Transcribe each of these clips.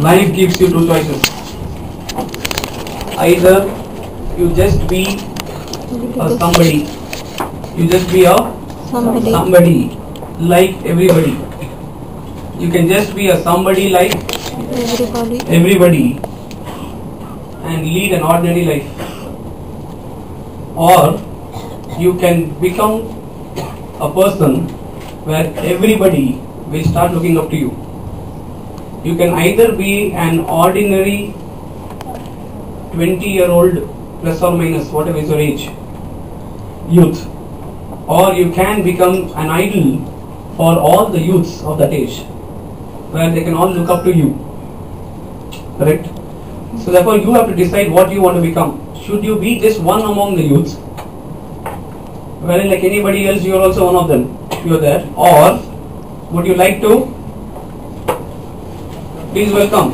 Life gives you two choices. Either you just be a somebody. You just be a somebody like everybody. You can just be a somebody like everybody and lead an ordinary life. Or you can become a person where everybody will start looking up to you. You can either be an ordinary 20-year-old plus or minus, whatever is your age, youth, or you can become an idol for all the youths of that age, where they can all look up to you. Correct? So therefore you have to decide what you want to become. Should you be just one among the youths, wherein like anybody else you are also one of them, you are there, or would you like to? Please welcome.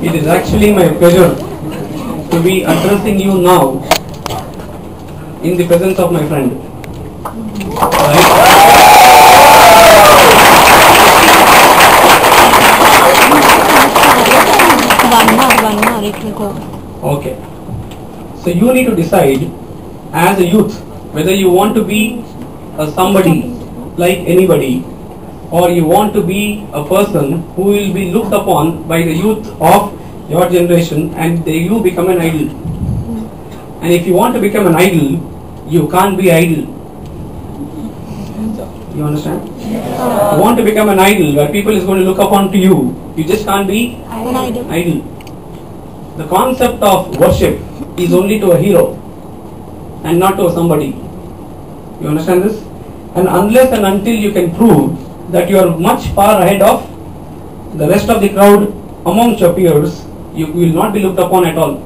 It is actually my pleasure to be addressing you now in the presence of my friend. Right? Okay. So you need to decide as a youth whether you want to be a somebody like anybody, or you want to be a person who will be looked upon by the youth of your generation and you become an idol. And if you want to become an idol, you can't be idle. You understand? You want to become an idol where people is going to look upon to you, you just can't be an idol. The concept of worship is only to a hero and not to a somebody. You understand this? And unless and until you can prove that you are much far ahead of the rest of the crowd amongst your peers, you will not be looked upon at all.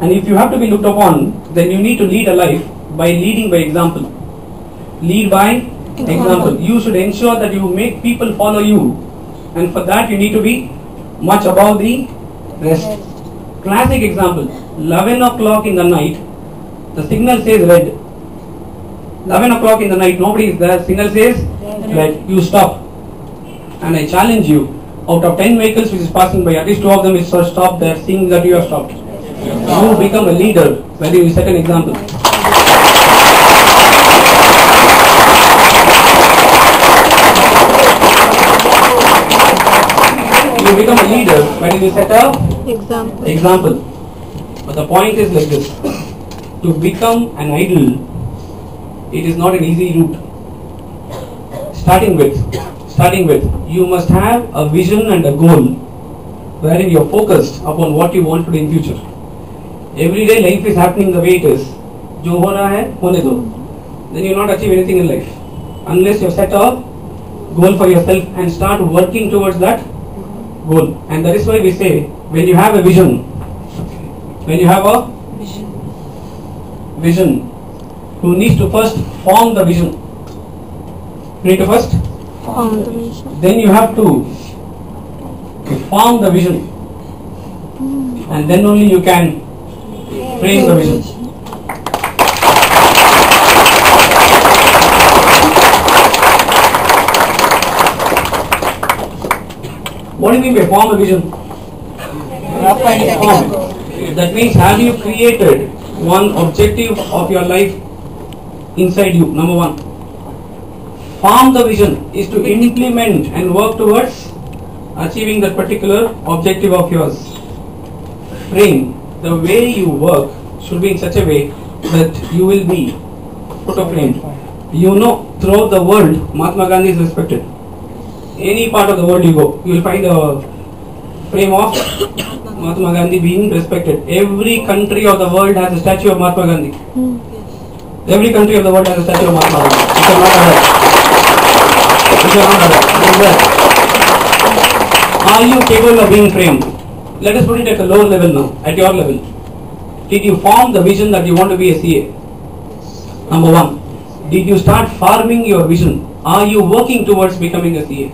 And if you have to be looked upon, then you need to lead a life by leading by example. Lead by example. You should ensure that you make people follow you, and for that you need to be much above the rest. Classic example, 11 o'clock in the night, the signal says red. 11 o'clock in the night, nobody is there, signal says red. You stop. And I challenge you, out of 10 vehicles which is passing by, at least 2 of them is stopped there, seeing that you have stopped. You become a leader where you set an example. You become a leader when you set a example. But the point is like this: to become an idol, it is not an easy route. Starting with, you must have a vision and a goal wherein you are focused upon what you want to do in future. Everyday life is happening the way it is. Jo ho raha hai, hone do. Then you will not achieve anything in life unless you set a goal for yourself and start working towards that goal. And that is why we say, when you have a vision, you need to first form the vision. Then you have to form the vision, and then only you can frame the vision. What do you mean by form a vision? That means, have you created one objective of your life inside you? Number one. Form the vision is to implement and work towards achieving that particular objective of yours. Frame, the way you work should be in such a way that you will be put a frame. You know, throughout the world, Mahatma Gandhi is respected. Any part of the world you go, you will find a frame of Mahatma Gandhi being respected. Every country of the world has a statue of Mahatma Gandhi. Every country of the world has a statue of Mahatma Gandhi. Are you capable of being framed? Let us put it at a lower level now, at your level. Did you form the vision that you want to be a CA? Number one. Did you start farming your vision? Are you working towards becoming a CA?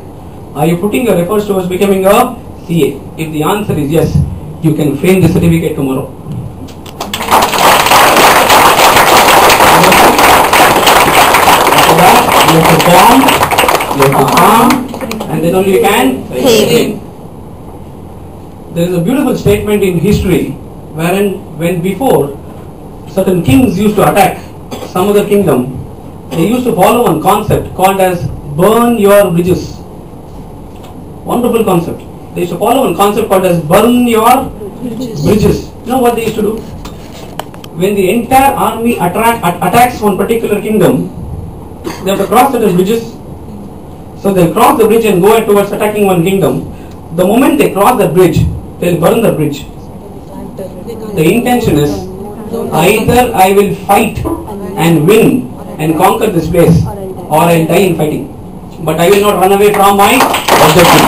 Are you putting your efforts towards becoming a CA? If the answer is yes, you can frame the certificate tomorrow. You have to form, you have to harm, and then only you can frame. There is a beautiful statement in history wherein when before certain kings used to attack some other kingdom, they used to follow one concept called as burn your bridges. Wonderful concept. They used to follow one concept called as burn your bridges. You know what they used to do? When the entire army attacks one particular kingdom, they have to cross certain bridges. So they'll cross the bridge and go towards attacking one kingdom. The moment they cross the bridge, they'll burn the bridge. The intention is either I will fight and win and conquer this place, or I'll die in fighting. But I will not run away from my objective.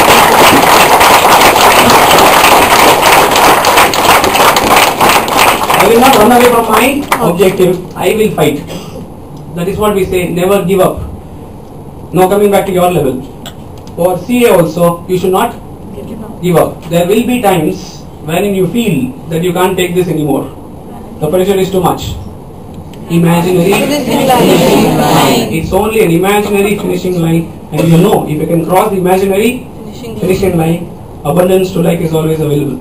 I will not run away from my objective. I will fight. That is what we say, never give up. Now coming back to your level. For CA also, you should not give up. There will be times wherein you feel that you can't take this anymore. The pressure is too much. Imaginary finishing line. It's only an imaginary finishing line, and you know if you can cross the imaginary finishing line, abundance to like is always available.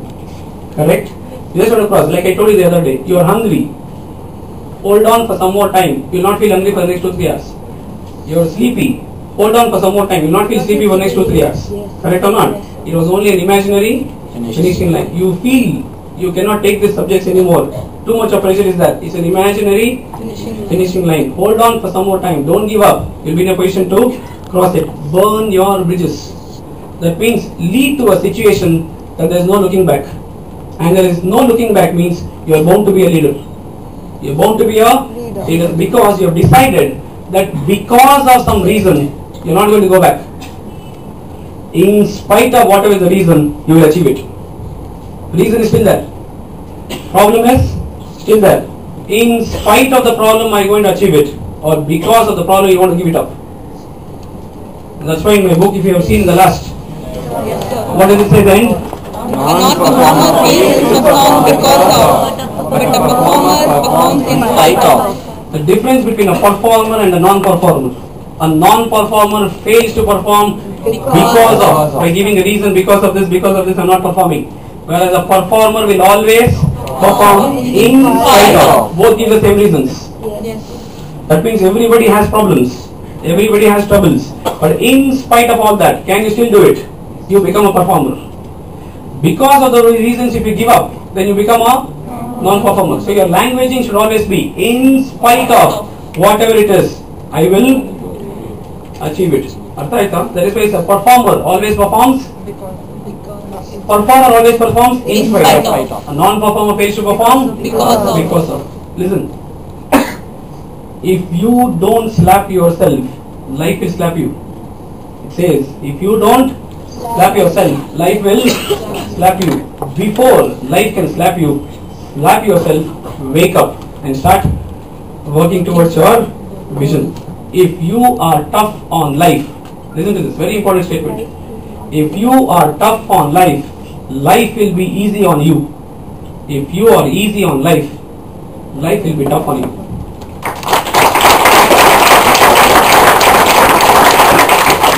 Correct? You just want to cross. Like I told you the other day, you are hungry. Hold on for some more time. You will not feel hungry for the next 2-3 hours. You are sleepy. Hold on for some more time. You will not feel sleepy for the next 2-3 hours. Correct or not? It was only an imaginary finishing line. You feel you cannot take these subjects anymore. Too much of pressure is that. It's an imaginary finishing line. Hold on for some more time. Don't give up. You'll be in a position to cross it. Burn your bridges. That means lead to a situation that there is no looking back. And there is no looking back means you are bound to be a leader. You are bound to be a leader because you have decided that because of some reason you are not going to go back. In spite of whatever the reason, you will achieve it. Reason is still there. Problem is still there. In spite of the problem, are you going to achieve it? Or because of the problem, you want to give it up? And that's why in my book, if you have seen the last, what does it say at the end? A non-performer fails to perform because of, but a performer performs in spite of. The difference between a performer and a non-performer. A non-performer fails to perform because of, by giving a reason, because of this, I'm not performing. Whereas a performer will always perform in spite of. Both give the same reasons. That means everybody has problems. Everybody has troubles. But in spite of all that, can you still do it? You become a performer. Because of the reasons, if you give up, then you become a non-performer. So your languaging should always be in spite of whatever it is, I will achieve it. That is why a performer always performs. Performer always performs in spite of. A non-performer fails to perform because of. Listen. If you don't slap yourself, life will slap you. It says, if you don't slap yourself, life will slap you. Before life can slap you, slap yourself, wake up and start working towards your vision. If you are tough on life, listen to this very important statement. If you are tough on life, life will be easy on you. If you are easy on life, life will be tough on you.